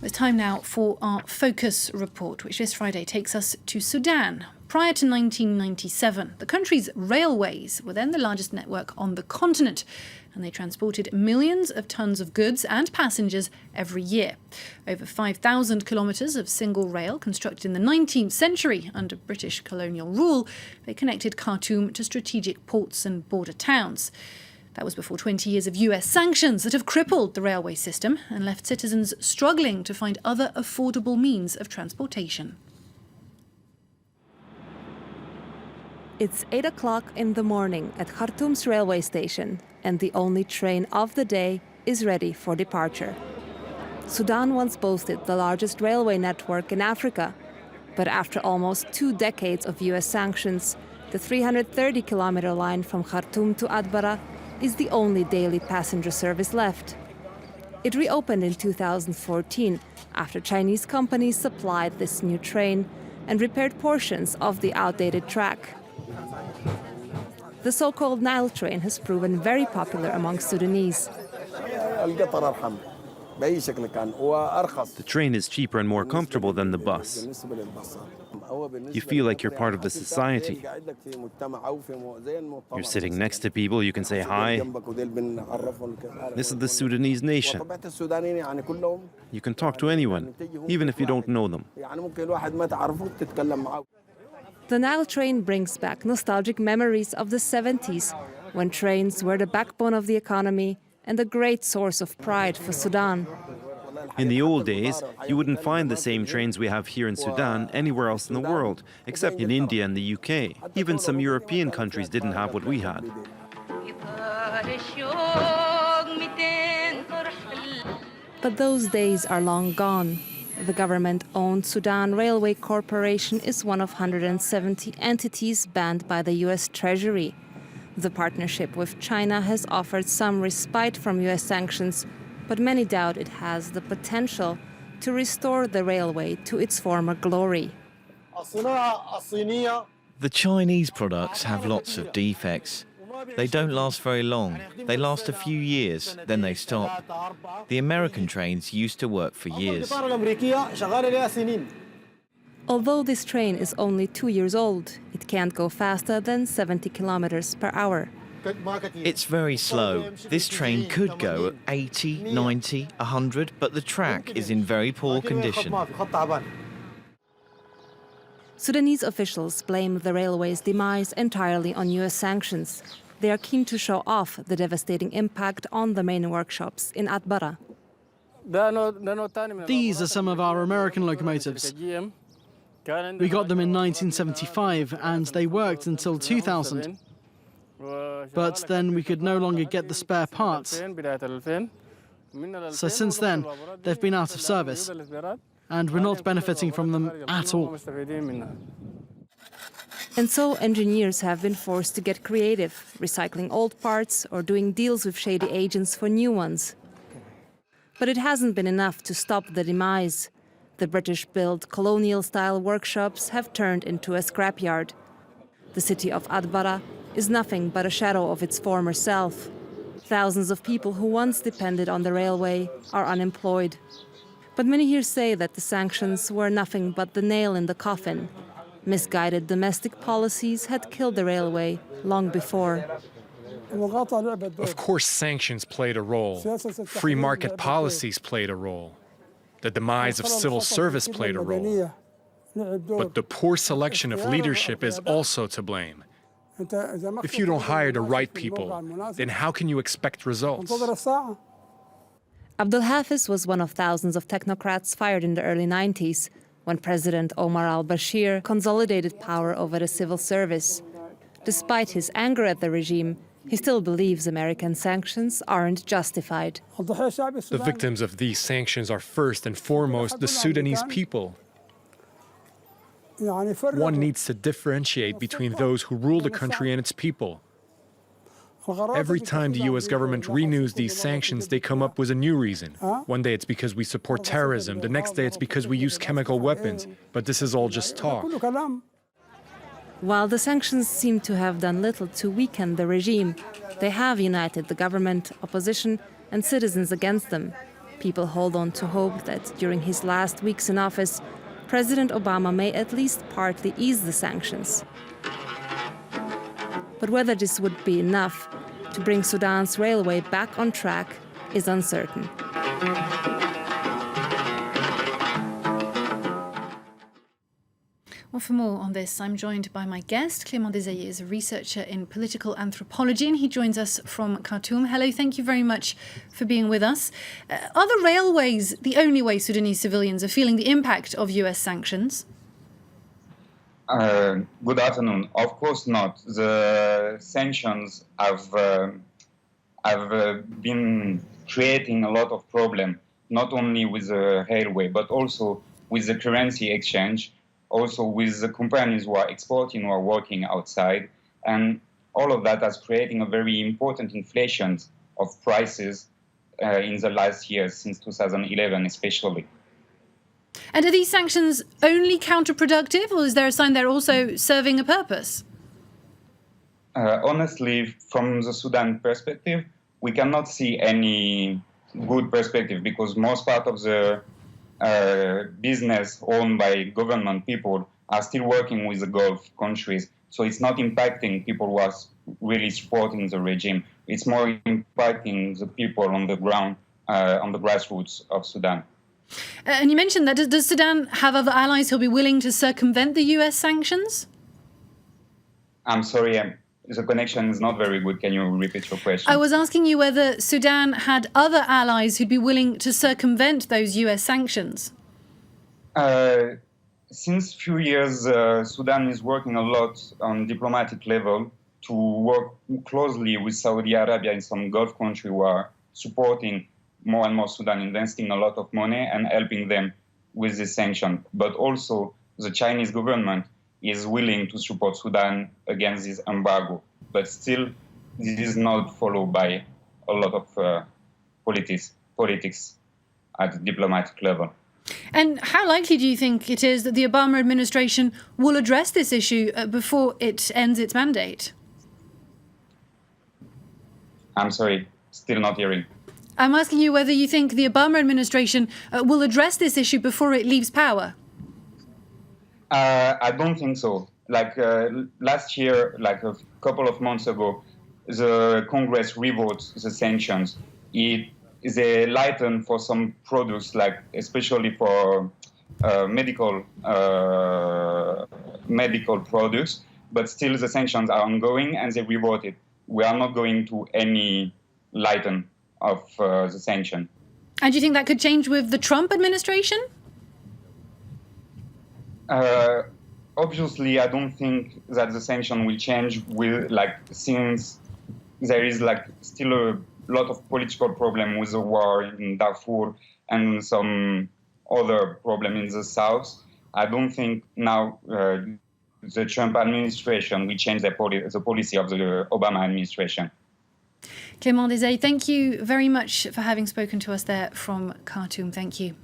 It's time now for our Focus report, which this Friday takes us to Sudan. Prior to 1997, the country's railways were then the largest network on the continent, and they transported millions of tons of goods and passengers every year. Over 5,000 kilometres of single rail, constructed in the 19th century under British colonial rule, they connected Khartoum to strategic ports and border towns. That was before 20 years of US sanctions that have crippled the railway system and left citizens struggling to find other affordable means of transportation. It's 8 o'clock in the morning at Khartoum's railway station, and the only train of the day is ready for departure. Sudan once boasted the largest railway network in Africa, but after almost 2 decades of US sanctions, the 330-kilometer line from Khartoum to Atbara is the only daily passenger service left. It reopened in 2014 after Chinese companies supplied this new train and repaired portions of the outdated track. The so-called Nile train has proven very popular among Sudanese. The train is cheaper and more comfortable than the bus. You feel like you're part of the society. You're sitting next to people, you can say hi. This is the Sudanese nation. You can talk to anyone, even if you don't know them. The Nile train brings back nostalgic memories of the 70s, when trains were the backbone of the economy and a great source of pride for Sudan. In the old days, you wouldn't find the same trains we have here in Sudan anywhere else in the world, except in India and the UK. Even some European countries didn't have what we had. But those days are long gone. The government-owned Sudan Railway Corporation is one of 170 entities banned by the US Treasury. The partnership with China has offered some respite from US sanctions, but many doubt it has the potential to restore the railway to its former glory. The Chinese products have lots of defects. They don't last very long. They last a few years, then they stop. The American trains used to work for years. Although this train is only 2 years old, it can't go faster than 70 kilometers per hour. It's very slow. This train could go at 80, 90, 100, but the track is in very poor condition. Sudanese officials blame the railway's demise entirely on US sanctions. They are keen to show off the devastating impact on the main workshops in Atbara. These are some of our American locomotives. We got them in 1975 and they worked until 2000. But then we could no longer get the spare parts. So since then, they've been out of service, and we're not benefiting from them at all. And so engineers have been forced to get creative, recycling old parts or doing deals with shady agents for new ones. But it hasn't been enough to stop the demise. The British-built colonial-style workshops have turned into a scrapyard. The city of Atbara is nothing but a shadow of its former self. Thousands of people who once depended on the railway are unemployed. But many here say that the sanctions were nothing but the nail in the coffin. Misguided domestic policies had killed the railway long before. Of course, sanctions played a role. Free market policies played a role. The demise of civil service played a role. But the poor selection of leadership is also to blame. If you don't hire the right people, then how can you expect results? Abdul Hafiz was one of thousands of technocrats fired in the early 90s, when President Omar al-Bashir consolidated power over the civil service. Despite his anger at the regime, he still believes American sanctions aren't justified. The victims of these sanctions are first and foremost the Sudanese people. One needs to differentiate between those who rule the country and its people. Every time the US government renews these sanctions, they come up with a new reason. One day it's because we support terrorism, the next day it's because we use chemical weapons. But this is all just talk. While the sanctions seem to have done little to weaken the regime, they have united the government, opposition, and citizens against them. People hold on to hope that during his last weeks in office, President Obama may at least partly ease the sanctions. But whether this would be enough to bring Sudan's railway back on track is uncertain. Well, for more on this, I'm joined by my guest. Clément Desailly is a researcher in political anthropology, and he joins us from Khartoum. Hello, thank you very much for being with us. Are the railways the only way Sudanese civilians are feeling the impact of US sanctions? Good afternoon. Of course not. The sanctions have been creating a lot of problem, not only with the railway, but also with the currency exchange, also with the companies who are exporting or working outside. And all of that is creating a very important inflation of prices in the last years, since 2011 especially. And are these sanctions only counterproductive, or is there a sign they're also serving a purpose? Honestly, from the Sudan perspective, we cannot see any good perspective, because most part of the business owned by government people are still working with the Gulf countries. So it's not impacting people who are really supporting the regime. It's more impacting the people on the ground, on the grassroots of Sudan. And you mentioned that. Does Sudan have other allies who'll be willing to circumvent the US sanctions? I'm sorry, the connection is not very good. Can you repeat your question? I was asking you whether Sudan had other allies who'd be willing to circumvent those US sanctions. Since few years, Sudan is working a lot on diplomatic level to work closely with Saudi Arabia and some Gulf countries who are supporting more and more Sudan, investing a lot of money and helping them with the sanction. But also the Chinese government is willing to support Sudan against this embargo. But still, this is not followed by a lot of politics at the diplomatic level. And how likely do you think it is that the Obama administration will address this issue before it ends its mandate? I'm sorry, still not hearing. I'm asking you whether you think the Obama administration will address this issue before it leaves power. I don't think so. Like last year, like a couple of months ago, the Congress revoked the sanctions. They lightened for some products, like especially for medical products, but still the sanctions are ongoing and they revoked it. We are not going to any lighten of the sanction. And do you think that could change with the Trump administration? Obviously, I don't think that the sanction will change with since there is still a lot of political problem with the war in Darfur and some other problem in the south. I don't think now the Trump administration will change the policy of the Obama administration. Clément Desailly, thank you very much for having spoken to us there from Khartoum. Thank you.